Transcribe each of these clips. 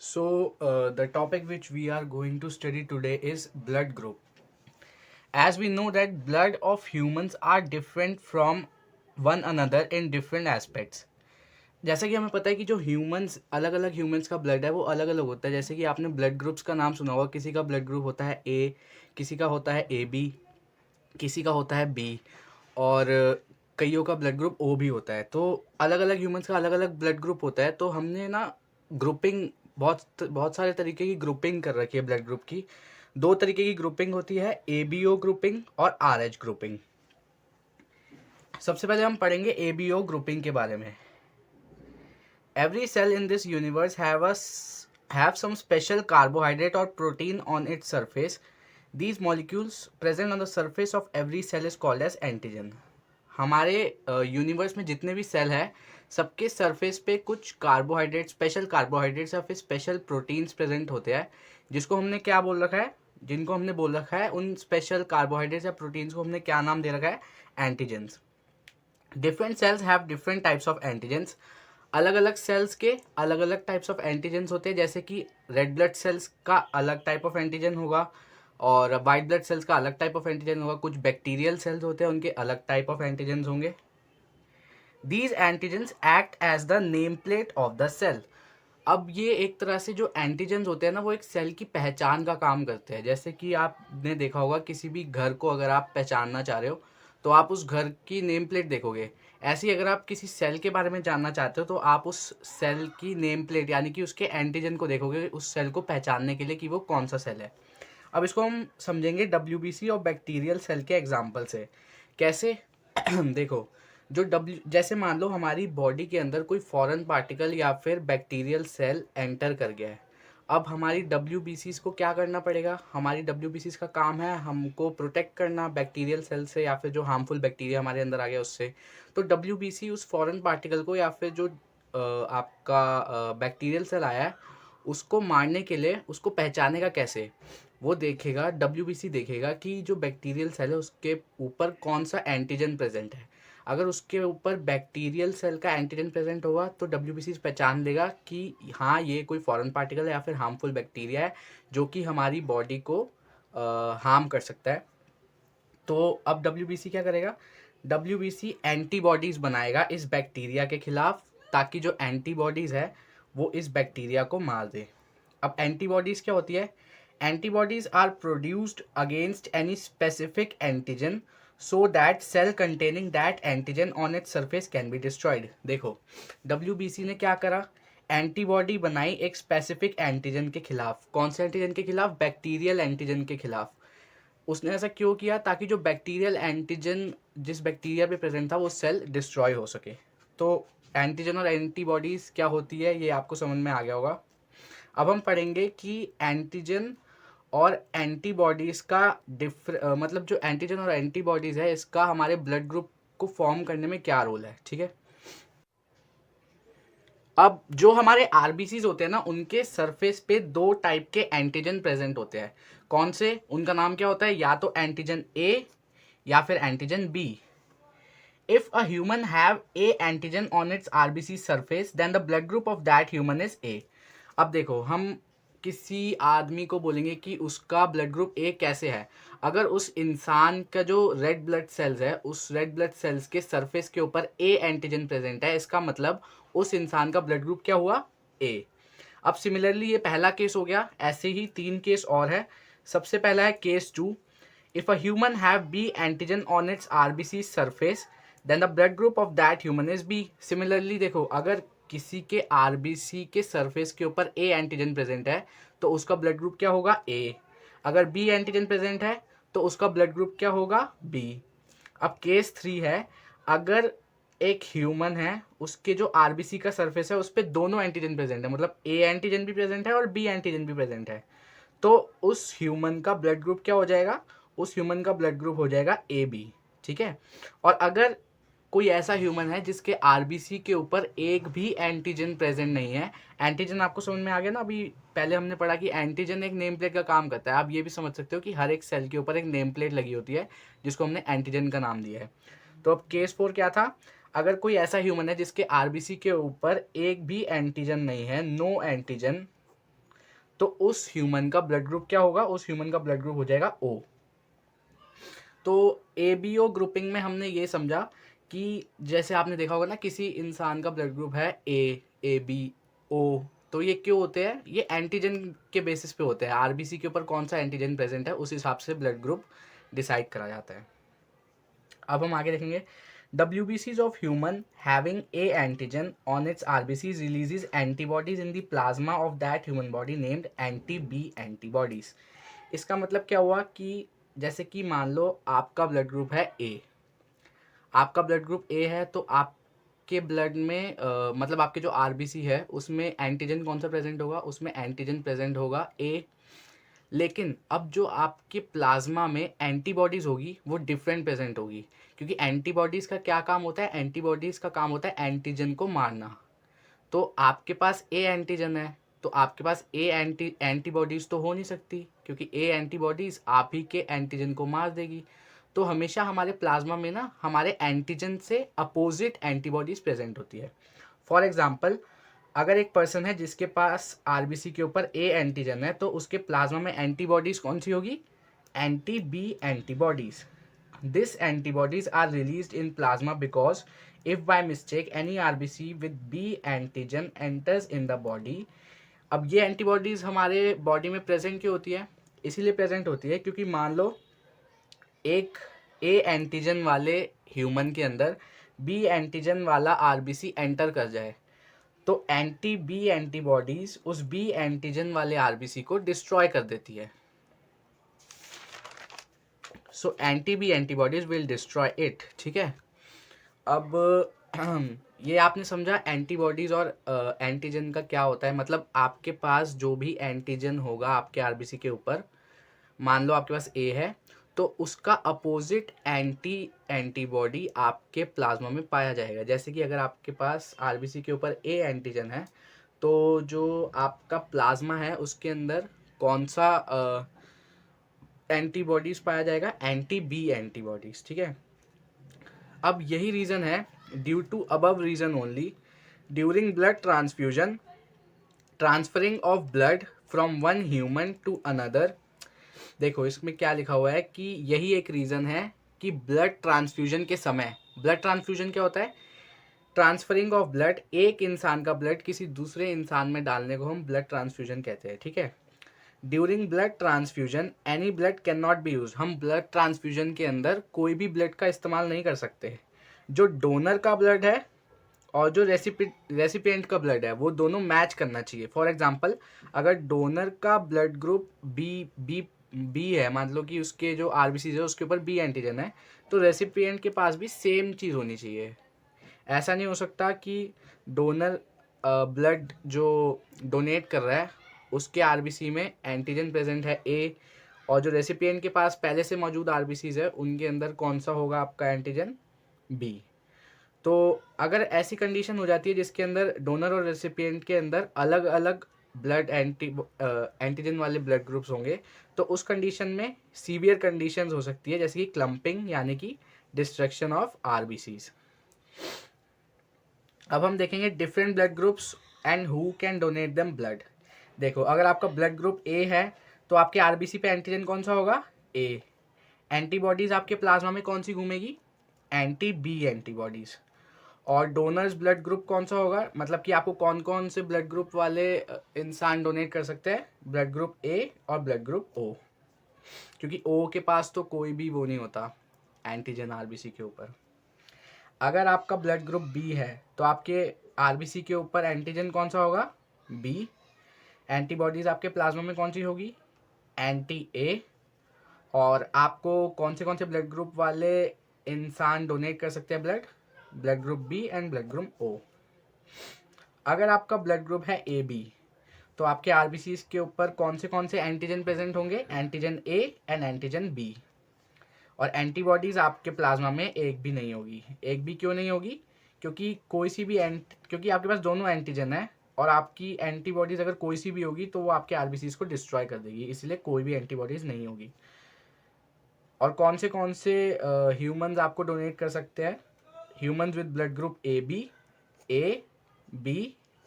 The topic which we are going to study today is blood group. As we know that blood of humans are different from one another in different aspects. जैसा कि हमें पता है कि जो humans अलग अलग humans का ब्लड है वो अलग अलग होता है। जैसे कि आपने ब्लड ग्रुप्स का नाम सुना होगा, किसी का ब्लड ग्रुप होता है ए, किसी का होता है ए बी, किसी का होता है बी, और कईयों का ब्लड ग्रुप ओ भी होता है। तो अलग अलग ह्यूमंस का अलग अलग ब्लड ग्रुप होता है। तो हमने ना ग्रुपिंग बहुत बहुत सारे तरीके की ग्रुपिंग कर रखी है ब्लड ग्रुप की। दो तरीके की ग्रुपिंग होती है, ए बी ओ ग्रुपिंग और आर एच ग्रुपिंग। सबसे पहले हम पढ़ेंगे ए बी ओ ग्रुपिंग के बारे में। Every cell in this universe have some special carbohydrate or protein on its surface. These molecules present on the surface of every cell is called as antigen. हमारे universe में जितने भी cell है सबके surface पे कुछ कार्बोहाइड्रेट, स्पेशल कार्बोहाइड्रेट्स या फिर स्पेशल प्रोटीन्स प्रेजेंट होते हैं, जिसको हमने क्या बोल रखा है, जिनको हमने बोल रखा है उन स्पेशल कार्बोहाइड्रेट्स या प्रोटीन्स को हमने क्या नाम दे रखा है, antigens. Different cells have different types of antigens. अलग अलग सेल्स के अलग अलग टाइप्स ऑफ एंटीजेंस होते हैं। जैसे कि रेड ब्लड सेल्स का अलग टाइप ऑफ एंटीजन होगा और वाइट ब्लड सेल्स का अलग टाइप ऑफ एंटीजन होगा। कुछ बैक्टीरियल सेल्स होते हैं, उनके अलग टाइप ऑफ एंटीजन होंगे। These antigens act as the name plate of the cell. अब ये एक तरह से जो एंटीजेंस होते हैं ना, वो एक सेल की पहचान का काम करते हैं। जैसे कि आपने देखा होगा किसी भी घर को अगर आप पहचानना चाह रहे हो तो आप उस घर की नेम प्लेट देखोगे। ऐसे ही अगर आप किसी सेल के बारे में जानना चाहते हो तो आप उस सेल की नेम प्लेट यानी कि उसके एंटीजन को देखोगे, उस सेल को पहचानने के लिए कि वो कौन सा सेल है। अब इसको हम समझेंगे WBC और बैक्टीरियल सेल के एग्जाम्पल से। कैसे? देखो, जो डब्ल्यू जैसे मान लो हमारी बॉडी के अंदर कोई फॉरेन पार्टिकल या फिर बैक्टीरियल सेल एंटर कर गया है। अब हमारी WBCs को क्या करना पड़ेगा? हमारी WBCs का काम है हमको प्रोटेक्ट करना बैक्टीरियल सेल से या फिर जो हार्मफुल बैक्टीरिया हमारे अंदर आ गया उससे। तो WBC उस फॉरेन पार्टिकल को या फिर जो आपका बैक्टीरियल सेल आया है उसको मारने के लिए उसको पहचानेगा कैसे? वो देखेगा, WBC देखेगा कि जो बैक्टीरियल सेल है उसके ऊपर कौन सा एंटीजन प्रेजेंट है। अगर उसके ऊपर बैक्टीरियल सेल का एंटीजन प्रेजेंट होगा तो WBC पहचान लेगा कि हाँ ये कोई फॉरेन पार्टिकल है या फिर हार्मफुल बैक्टीरिया है जो कि हमारी बॉडी को हार्म कर सकता है। तो अब WBC क्या करेगा? WBC एंटीबॉडीज बनाएगा इस बैक्टीरिया के खिलाफ, ताकि जो एंटीबॉडीज है वो इस बैक्टीरिया को मार दे। अब एंटीबॉडीज क्या होती है? Antibodies are produced against any specific antigen so that cell containing that antigen on its surface can be destroyed. देखो, WBC ने क्या करा? एंटीबॉडी बनाई एक स्पेसिफिक एंटीजन के खिलाफ। कौन से एंटीजन के खिलाफ? बैक्टीरियल एंटीजन के खिलाफ। उसने ऐसा क्यों किया? ताकि जो बैक्टीरियल एंटीजन जिस बैक्टीरिया पे प्रेजेंट था वो सेल डिस्ट्रॉय हो सके। तो एंटीजन और एंटीबॉडीज क्या होती है ये आपको समझ में आ गया होगा। अब हम पढ़ेंगे कि एंटीजन और एंटीबॉडीज का मतलब जो एंटीजन और एंटीबॉडीज है इसका हमारे ब्लड ग्रुप को फॉर्म करने में क्या रोल है। ठीक है, अब जो हमारे आरबीसीज होते हैं ना उनके सरफेस पे दो टाइप के एंटीजन प्रेजेंट होते हैं। कौन से? उनका नाम क्या होता है? या तो एंटीजन ए या फिर antigen B. If a human have A antigen on its RBC surface then the blood group of that human is A. अब देखो, हम किसी आदमी को बोलेंगे कि उसका ब्लड ग्रुप ए कैसे है। अगर उस इंसान का जो रेड ब्लड सेल्स है उस रेड ब्लड सेल्स के सरफेस के ऊपर ए एंटीजन प्रेजेंट है, इसका मतलब उस इंसान का ब्लड ग्रुप क्या हुआ? ए। अब सिमिलरली ये पहला केस हो गया, ऐसे ही 3 केस और है। सबसे पहला है case 2। If a human have B antigen on its RBC surface then the blood group of that human is B. Similarly देखो, अगर किसी के आरबीसी के सरफेस के ऊपर ए एंटीजन प्रेजेंट है तो उसका ब्लड ग्रुप क्या होगा? ए। अगर बी एंटीजन प्रेजेंट है तो उसका ब्लड ग्रुप क्या होगा? बी। अब केस 3 है, अगर एक ह्यूमन है उसके जो आरबीसी का सरफेस है उस पर दोनों एंटीजन प्रेजेंट है, मतलब ए एंटीजन भी प्रेजेंट है और बी एंटीजन भी प्रेजेंट है, तो उस ह्यूमन का ब्लड ग्रुप क्या हो जाएगा? उस ह्यूमन का ब्लड ग्रुप हो जाएगा ए बी। ठीक है, और अगर कोई ऐसा ह्यूमन है जिसके आरबीसी के ऊपर एक भी एंटीजन प्रेजेंट नहीं है। एंटीजन आपको समझ में आ गया ना? अभी पहले हमने पढ़ा कि एंटीजन एक नेम प्लेट का काम करता है। आप ये भी समझ सकते हो कि हर एक सेल के ऊपर एक नेम प्लेट लगी होती है जिसको हमने एंटीजन का नाम दिया है। तो अब केस 4 क्या था? अगर कोई ऐसा ह्यूमन है जिसके आरबीसी के ऊपर एक भी एंटीजन नहीं है, नो एंटीजन, तो उस ह्यूमन का ब्लड ग्रुप क्या होगा, उस ह्यूमन का ब्लड ग्रुप हो जाएगा ओ। तो एबीओ ग्रुपिंग में हमने ये समझा कि जैसे आपने देखा होगा ना, किसी इंसान का ब्लड ग्रुप है ए बी ओ, तो ये क्यों होते हैं, ये एंटीजन के बेसिस पे होते हैं। आरबीसी के ऊपर कौन सा एंटीजन प्रेजेंट है उस हिसाब से ब्लड ग्रुप डिसाइड करा जाता है। अब हम आगे देखेंगे, WBCs of human having A antigen on its RBCs releases antibodies in the plasma of that human body named anti-B antibodies। इसका मतलब क्या हुआ कि जैसे कि मान लो आपका ब्लड ग्रुप है ए, आपका ब्लड ग्रुप ए है, तो आपके ब्लड में मतलब आपके जो आरबीसी है उसमें एंटीजन कौन सा प्रेजेंट होगा, उसमें एंटीजन प्रेजेंट होगा ए। लेकिन अब जो आपके प्लाज्मा में एंटीबॉडीज होगी वो डिफरेंट प्रेजेंट होगी, क्योंकि एंटीबॉडीज का क्या काम होता है, एंटीबॉडीज का काम होता है एंटीजन को मारना। तो आपके पास ए एंटीजन है, तो आपके पास ए एंटीबॉडीज तो हो नहीं सकती, क्योंकि ए एंटीबॉडीज आप ही के एंटीजन को मार देगी। तो हमेशा हमारे प्लाज्मा में ना हमारे एंटीजन से अपोजिट एंटीबॉडीज प्रेजेंट होती है। फॉर एग्जाम्पल, अगर एक पर्सन है जिसके पास आरबीसी के ऊपर ए एंटीजन है, तो उसके प्लाज्मा में एंटीबॉडीज कौन सी होगी, anti B antibodies. This antibodies are released in plasma because if by mistake any RBC with B antigen enters in the body। अब ये एंटीबॉडीज हमारे बॉडी में प्रेजेंट क्यों होती है, इसीलिए प्रेजेंट होती है क्योंकि मान लो एक ए एंटीजन वाले ह्यूमन के अंदर बी एंटीजन वाला आरबीसी एंटर कर जाए, तो एंटी बी एंटीबॉडीज उस बी एंटीजन वाले आरबीसी को डिस्ट्रॉय कर देती है। So anti B antibodies will destroy it. ठीक है, अब ये आपने समझा एंटीबॉडीज और एंटीजन का क्या होता है। मतलब आपके पास जो भी एंटीजन होगा आपके आरबीसी के ऊपर, मान लो आपके पास ए है, तो उसका अपोजिट एंटीबॉडी आपके प्लाज्मा में पाया जाएगा। जैसे कि अगर आपके पास आरबीसी के ऊपर ए एंटीजन है, तो जो आपका प्लाज्मा है उसके अंदर कौन सा एंटीबॉडीज पाया जाएगा, एंटी बी एंटीबॉडीज। ठीक है, अब यही रीज़न है, due to above reason only during blood transfusion transferring of blood from one human to another. देखो इसमें क्या लिखा हुआ है कि यही एक रीज़न है कि ब्लड ट्रांसफ्यूजन के समय, ब्लड ट्रांसफ्यूजन क्या होता है, ट्रांसफरिंग ऑफ ब्लड, एक इंसान का ब्लड किसी दूसरे इंसान में डालने को हम ब्लड ट्रांसफ्यूजन कहते हैं। ठीक है, during blood transfusion any blood can not be use. हम ब्लड ट्रांसफ्यूजन के अंदर कोई भी ब्लड का इस्तेमाल नहीं कर सकते। जो डोनर का ब्लड है और जो रेसिपिएंट का ब्लड है वो दोनों मैच करना चाहिए। फॉर एग्जांपल, अगर डोनर का ब्लड ग्रुप बी है, मान लो कि उसके जो आरबीसी है उसके ऊपर बी एंटीजन है, तो रेसिपिएंट के पास भी सेम चीज़ होनी चाहिए। ऐसा नहीं हो सकता कि डोनर ब्लड जो डोनेट कर रहा है उसके आरबीसी में एंटीजन प्रेजेंट है ए, और जो रेसिपिएंट के पास पहले से मौजूद आरबीसीज है उनके अंदर कौन सा होगा आपका एंटीजन, बी। तो अगर ऐसी कंडीशन हो जाती है जिसके अंदर डोनर और रेसिपिएंट के अंदर अलग अलग ब्लड एंटीजन वाले ब्लड ग्रुप्स होंगे, तो उस कंडीशन में सीवियर कंडीशंस हो सकती है, जैसे कि क्लम्पिंग यानी कि डिस्ट्रक्शन ऑफ आरबीसीज। अब हम देखेंगे different blood groups and who can donate them blood. देखो अगर आपका ब्लड ग्रुप ए है तो आपके आरबीसी पे एंटीजन कौन सा होगा, ए। एंटीबॉडीज आपके प्लाज्मा में कौन सी घूमेगी, एंटी बी एंटीबॉडीज। और डोनर्स ब्लड ग्रुप कौन सा होगा, मतलब कि आपको कौन कौन से ब्लड ग्रुप वाले इंसान डोनेट कर सकते हैं, ब्लड ग्रुप ए और ब्लड ग्रुप ओ, क्योंकि ओ के पास तो कोई भी वो नहीं होता एंटीजन आरबीसी के ऊपर। अगर आपका ब्लड ग्रुप बी है तो आपके आरबीसी के ऊपर एंटीजन कौन सा होगा, बी। एंटीबॉडीज आपके प्लाज्मा में कौन सी होगी, एंटी ए। और आपको कौन से ब्लड ग्रुप वाले इंसान डोनेट कर सकते हैं blood, blood group B and blood group O. अगर आपका ब्लड ग्रुप है ए बी तो आपके आरबीसी के ऊपर कौन से एंटीजन प्रेजेंट होंगे, antigen A and antigen B. और एंटीबॉडीज आपके प्लाज्मा में एक भी नहीं होगी। एक भी क्यों नहीं होगी, क्योंकि क्योंकि आपके पास दोनों एंटीजन है, और आपकी एंटीबॉडीज अगर कोई सी भी होगी तो वो आपके आरबीसी को डिस्ट्रॉय कर देगी, इसलिए कोई भी एंटीबॉडीज नहीं होगी। और कौन से ह्यूमंस आपको डोनेट कर सकते हैं, humans with blood group A B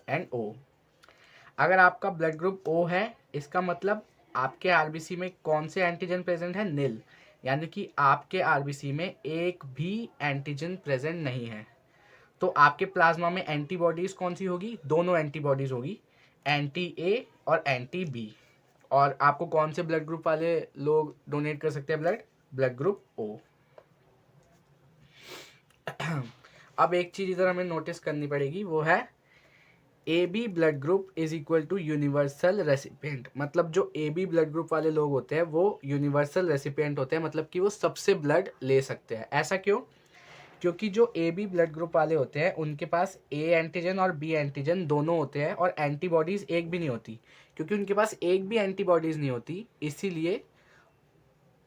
and O. अगर आपका ब्लड ग्रुप ओ है इसका मतलब आपके आरबीसी में कौन से एंटीजन प्रेजेंट है? नील, यानी कि आपके आरबीसी में एक भी एंटीजन प्रेजेंट नहीं है। तो आपके प्लाज्मा में एंटीबॉडीज कौन सी होगी? दोनों एंटीबॉडीज होगी, एंटी ए और एंटी बी। और आपको कौन से ब्लड ग्रुप वाले लोग डोनेट कर सकते हैं ब्लड? ब्लड ग्रुप ओ। अब एक चीज इधर हमें नोटिस करनी पड़ेगी, वो है A B blood group is equal to universal recipient. मतलब जो ए बी ब्लड ग्रुप वाले लोग होते हैं वो यूनिवर्सल रेसिपिएंट होते हैं, मतलब कि वो सबसे ब्लड ले सकते हैं। ऐसा क्यों? क्योंकि जो ए बी ब्लड ग्रुप वाले होते हैं उनके पास ए एंटीजन और बी एंटीजन दोनों होते हैं, और एंटीबॉडीज एक भी नहीं होती। क्योंकि उनके पास एक भी एंटीबॉडीज नहीं होती, इसीलिए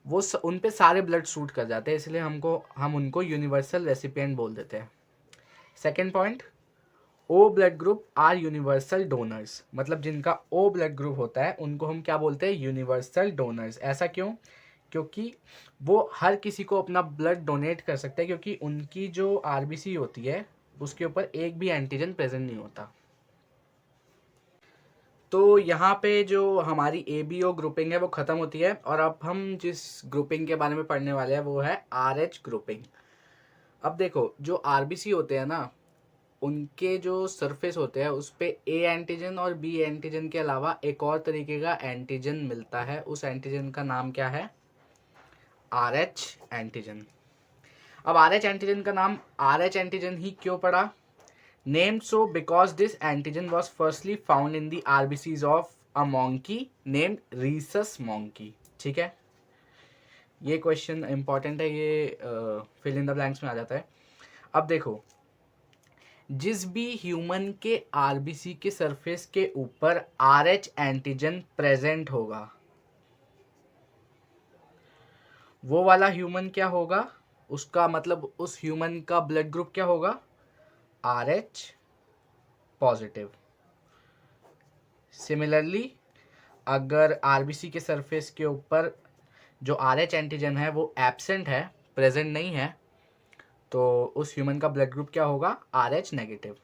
वो उन पे सारे ब्लड सूट कर जाते हैं, इसलिए हम उनको यूनिवर्सल रेसिपिएंट बोल देते हैं। Second point, O blood group are universal donors. मतलब जिनका ओ ब्लड ग्रुप होता है उनको हम क्या बोलते हैं? Universal donors. ऐसा क्यों? क्योंकि वो हर किसी को अपना ब्लड डोनेट कर सकते हैं, क्योंकि उनकी जो आरबीसी होती है उसके ऊपर एक भी एंटीजन प्रेजेंट नहीं होता। तो यहाँ पे जो हमारी ए बी ओ ग्रुपिंग है वो ख़त्म होती है, और अब हम जिस ग्रुपिंग के बारे में पढ़ने वाले हैं वो है आर एच ग्रुपिंग। अब देखो, जो आरबीसी होते हैं ना, उनके जो सरफेस होते हैं उस पे ए एंटीजन और बी एंटीजन के अलावा एक और तरीके का एंटीजन मिलता है। उस एंटीजन का नाम क्या है? R H antigen. अब आर एच एंटीजन का नाम आर एच एंटीजन ही क्यों पड़ा? Named so because this antigen was firstly found in the RBCs of a monkey named Rhesus monkey. ठीक है, ये क्वेश्चन इंपॉर्टेंट है, ये फिल इन द ब्लैंक्स में आ जाता है। अब देखो, जिस भी ह्यूमन के आरबीसी के सरफेस के ऊपर आर एच एंटीजन प्रेजेंट होगा, वो वाला ह्यूमन क्या होगा? उसका मतलब उस ह्यूमन का ब्लड ग्रुप क्या होगा? Are H positive. सिमिलरली, अगर आरबीसी के सरफेस के ऊपर जो आर एच एंटीजन है वो एब्सेंट है, प्रेजेंट नहीं है, तो उस ह्यूमन का ब्लड ग्रुप क्या होगा? Are H negative.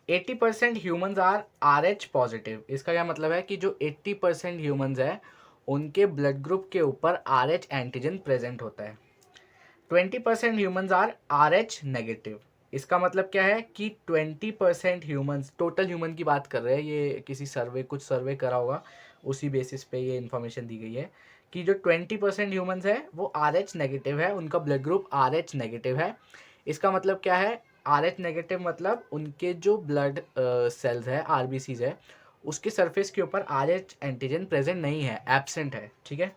80% humans are H positive. इसका क्या मतलब है? कि जो 80% ह्यूमंस है उनके ब्लड ग्रुप के ऊपर आर एच एंटीजन प्रेजेंट होता है। 20% ह्यूमंस आर एच नेगेटिव। इसका मतलब क्या है? कि 20% ह्यूमंस, टोटल ह्यूमन की बात कर रहे हैं, ये किसी कुछ सर्वे करा होगा, उसी बेसिस पे ये इन्फॉर्मेशन दी गई है कि जो 20% ह्यूमंस है वो आर एच नेगेटिव है, उनका blood group are H negative है। इसका मतलब क्या है? आर एच नेगेटिव मतलब उनके जो ब्लड सेल्स है, आरबीसीज है, उसके सरफेस के ऊपर आर एच एंटीजन प्रेजेंट नहीं है, एब्सेंट है। ठीक है,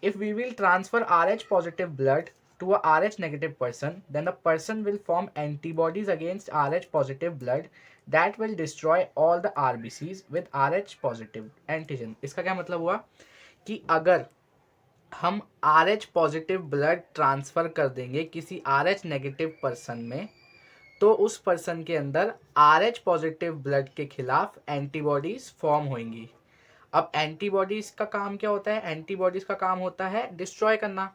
if we will transfer Rh positive blood to a Rh negative person, then the person will form antibodies against Rh positive blood that will destroy all the RBCs with Rh positive antigen। इसका क्या मतलब हुआ? कि अगर हम Rh positive blood transfer कर देंगे किसी Rh नेगेटिव पर्सन में, तो उस पर्सन के अंदर Rh पॉजिटिव ब्लड के खिलाफ एंटीबॉडीज फॉर्म होंगी। अब एंटीबॉडीज का काम क्या होता है? एंटीबॉडीज का काम होता है डिस्ट्रॉय करना।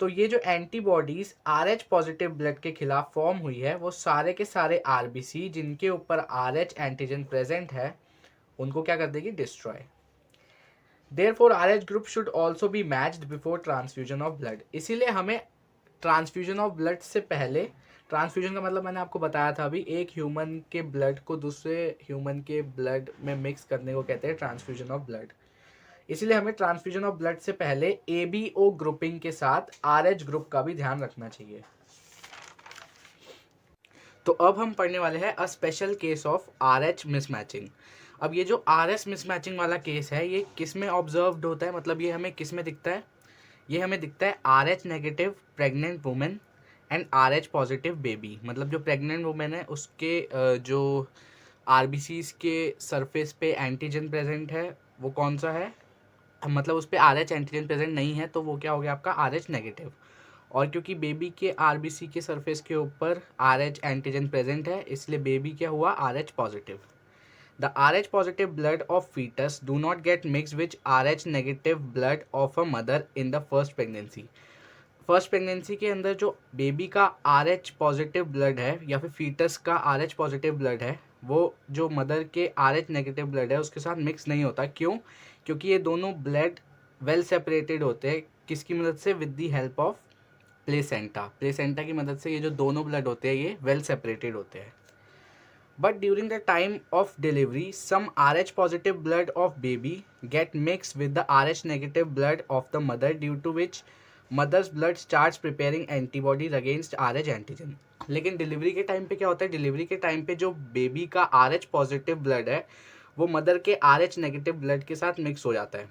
तो ये जो antibodies are H positive blood के खिलाफ फॉर्म हुई है, वो सारे के सारे आरबीसी जिनके ऊपर आर एच एंटीजन प्रेजेंट है उनको क्या कर देगी? Destroy. Therefore R H group should also be matched before transfusion of blood. इसीलिए हमें ट्रांसफ्यूजन ऑफ ब्लड से पहले, ट्रांसफ्यूजन का मतलब मैंने आपको बताया था अभी, एक ह्यूमन के ब्लड को दूसरे ह्यूमन के ब्लड में मिक्स करने को कहते हैं ट्रांसफ्यूजन ऑफ ब्लड। इसीलिए हमें ट्रांसफ्यूजन ऑफ ब्लड से पहले ए बी ओ ग्रुपिंग के साथ आर एच ग्रुप का भी ध्यान रखना चाहिए। तो अब हम पढ़ने वाले हैं a special case of R H mismatching. अब ये जो आर एच मिसमैचिंग वाला केस है ये किस में ऑब्जर्व्ड होता है? मतलब ये हमें किस में दिखता है? ये हमें दिखता है are H negative pregnant women and are H positive baby. मतलब जो प्रेग्नेंट वुमेन है उसके जो आरबीसीज के सरफेस पे एंटीजन प्रेजेंट है वो कौन सा है? मतलब उस पर आर एच एंटीजन प्रेजेंट नहीं है, तो वो क्या हो गया आपका? Are H negative. और क्योंकि बेबी के आरबीसी के सरफेस के ऊपर आर एच एंटीजन प्रेजेंट है, इसलिए बेबी क्या हुआ? R H positive. The R H positive blood of foetus do not get mix which R H negative blood of a mother in the first pregnancy. First pregnancy के अंदर जो baby का are H positive blood है या फिर foetus का are H positive blood है, वो जो मदर के RH नेगेटिव ब्लड है उसके साथ मिक्स नहीं होता। क्यों? क्योंकि ये दोनों ब्लड वेल सेपरेटेड होते हैं। किसकी मदद से? With the help of placenta. Placenta की मदद से ये जो दोनों ब्लड होते हैं ये वेल सेपरेटेड होते हैं। But during the time of delivery, some RH positive blood of baby get mixed with the RH negative blood of the mother, due to which mother's blood starts preparing antibodies against RH antigen. लेकिन delivery के time पे क्या होता है? Delivery के time पे जो baby का RH पॉजिटिव ब्लड है वो मदर के RH नेगेटिव ब्लड के साथ मिक्स हो जाता है।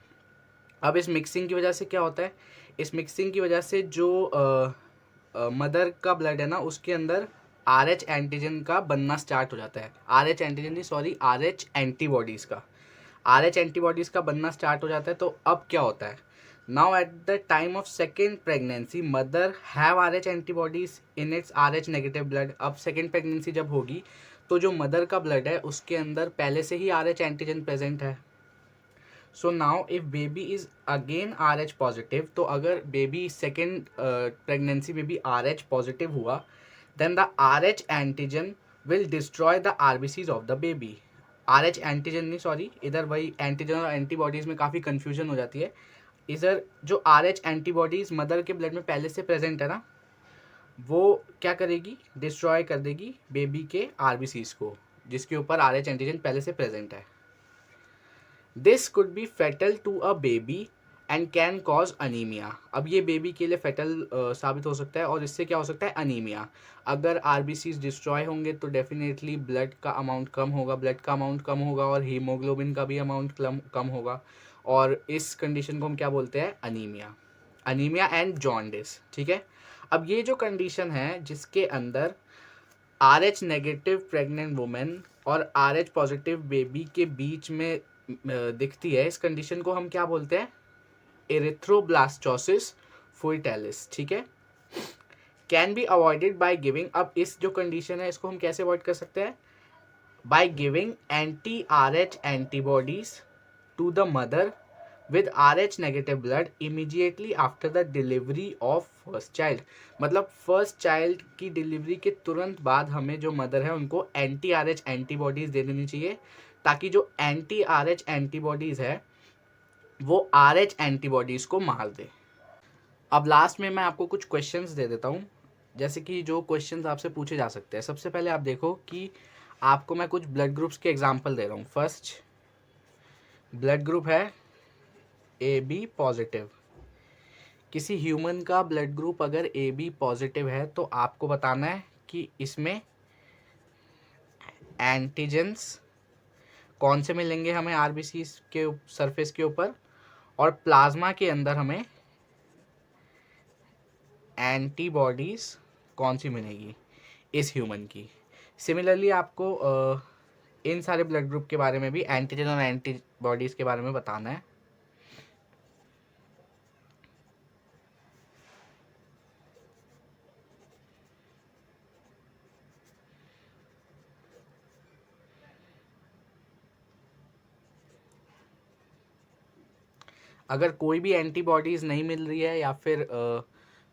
अब इस मिक्सिंग की वजह से क्या होता है? इस मिक्सिंग की वजह से जो मदर का ब्लड है ना उसके अंदर RH एंटीजन का बनना स्टार्ट हो जाता है। RH एंटीजन नहीं, सॉरी, RH एंटीबॉडीज़ का। RH एंटीबॉडीज़ का बनना स्टार्ट हो जाता है। तो अब क्या होता है? Now at the time of second pregnancy mother have RH antibodies in its RH negative blood. अब सेकेंड प्रेगनेंसी जब होगी तो जो मदर का ब्लड है उसके अंदर पहले से ही RH एंटीजन प्रेजेंट है। So now if baby is again RH positive, तो अगर बेबी सेकेंड प्रेगनेंसी में भी RH पॉजिटिव हुआ, then the RH antigen will destroy the RBCs of the baby. RH antigen नहीं, सॉरी, इधर वही एंटीजन और एंटीबॉडीज में काफ़ी कंफ्यूजन हो जाती है। इधर जो RH एंटीबॉडीज मदर के ब्लड में पहले से प्रेजेंट है ना, वो क्या करेगी? डिस्ट्रॉय कर देगी बेबी के RBCs को, जिसके ऊपर RH एंटीजन पहले से प्रेजेंट है। This could be fatal to a baby and can cause anaemia. अब ये बेबी के लिए फेटल साबित हो सकता है और इससे क्या हो सकता है? अनीमिया। अगर RBCs डिस्ट्रॉय होंगे तो डेफिनेटली ब्लड का अमाउंट कम होगा, ब्लड का अमाउंट कम होगा और हीमोग्लोबिन का भी अमाउंट कम होगा, और इस कंडीशन को हम क्या बोलते हैं? अनीमिया। अनीमिया एंड जॉन्डिस, ठीक है। अब ये जो कंडीशन है जिसके अंदर RH नेगेटिव प्रेग्नेंट वुमेन और RH पॉजिटिव बेबी के बीच में दिखती है, इस कंडीशन को हम क्या बोलते हैं? एरिथ्रोब्लास्टोसिस फुइटेलिस, ठीक है। Can be avoided by giving. अब इस जो कंडीशन है इसको हम कैसे अवॉइड कर सकते हैं? By giving anti RH antibodies to the mother with RH negative blood immediately after the delivery of first child. मतलब फर्स्ट चाइल्ड की डिलीवरी के तुरंत बाद हमें जो मदर है उनको एंटी RH एंटीबॉडीज दे देनी चाहिए, ताकि जो एंटी RH एंटीबॉडीज है वो RH एंटीबॉडीज को मार दे। अब लास्ट में मैं आपको कुछ क्वेश्चंस दे देता हूँ, जैसे कि जो क्वेश्चंस आपसे पूछे जा सकते हैं। सबसे पहले आप देखो कि आपको मैं कुछ ब्लड ग्रुप्स के एग्जांपल दे रहा हूँ। फर्स्ट ब्लड ग्रुप है AB पॉजिटिव। किसी ह्यूमन का ब्लड ग्रुप अगर AB पॉजिटिव है तो आपको बताना है कि इसमें एंटीजेंस कौन से मिलेंगे हमें RBC के सरफेस के ऊपर, और प्लाज्मा के अंदर हमें एंटीबॉडीज कौन सी मिलेगी इस ह्यूमन की। सिमिलरली आपको इन सारे ब्लड ग्रुप के बारे में भी एंटीजन और एंटीबॉडीज के बारे में बताना है। अगर कोई भी एंटीबॉडीज़ नहीं मिल रही है या फिर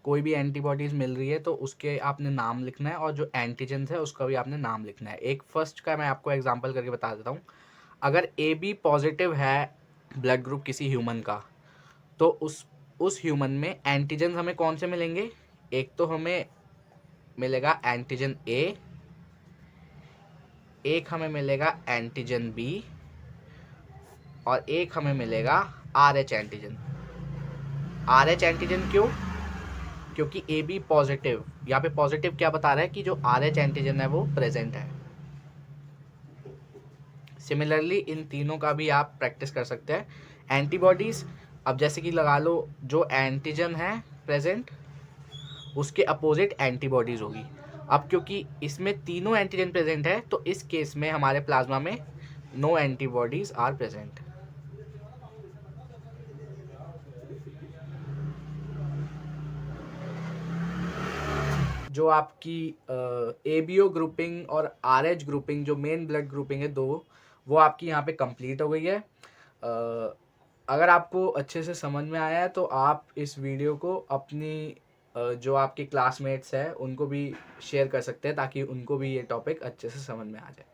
कोई भी एंटीबॉडीज़ मिल रही है तो उसके आपने नाम लिखना है, और जो एंटीजन्स है उसका भी आपने नाम लिखना है। एक फर्स्ट का मैं आपको एग्जांपल करके बता देता हूँ। अगर AB पॉजिटिव है ब्लड ग्रुप किसी ह्यूमन का, तो उस ह्यूमन में एंटीजन्स हमें कौन से मिलेंगे? एक तो हमें मिलेगा एंटीजन A, एक हमें मिलेगा एंटीजन B, और एक हमें मिलेगा RH एंटीजन। RH एंटीजन क्यों? क्योंकि AB पॉजिटिव, यहाँ पे पॉजिटिव क्या बता रहा है कि जो RH एंटीजन है वो प्रेजेंट है। सिमिलरली इन तीनों का भी आप प्रैक्टिस कर सकते हैं। एंटीबॉडीज, अब जैसे कि लगा लो जो एंटीजन है प्रेजेंट उसके अपोजिट एंटीबॉडीज होगी। अब क्योंकि इसमें तीनों एंटीजन प्रेजेंट है तो इस केस में हमारे प्लाज्मा में नो एंटीबॉडीज आर प्रेजेंट। जो आपकी ABO ग्रुपिंग और RH ग्रुपिंग, जो मेन ब्लड ग्रुपिंग है दो, वो आपकी यहाँ पे कंप्लीट हो गई है। अगर आपको अच्छे से समझ में आया है तो आप इस वीडियो को अपनी जो आपके क्लासमेट्स हैं उनको भी शेयर कर सकते हैं, ताकि उनको भी ये टॉपिक अच्छे से समझ में आ जाए।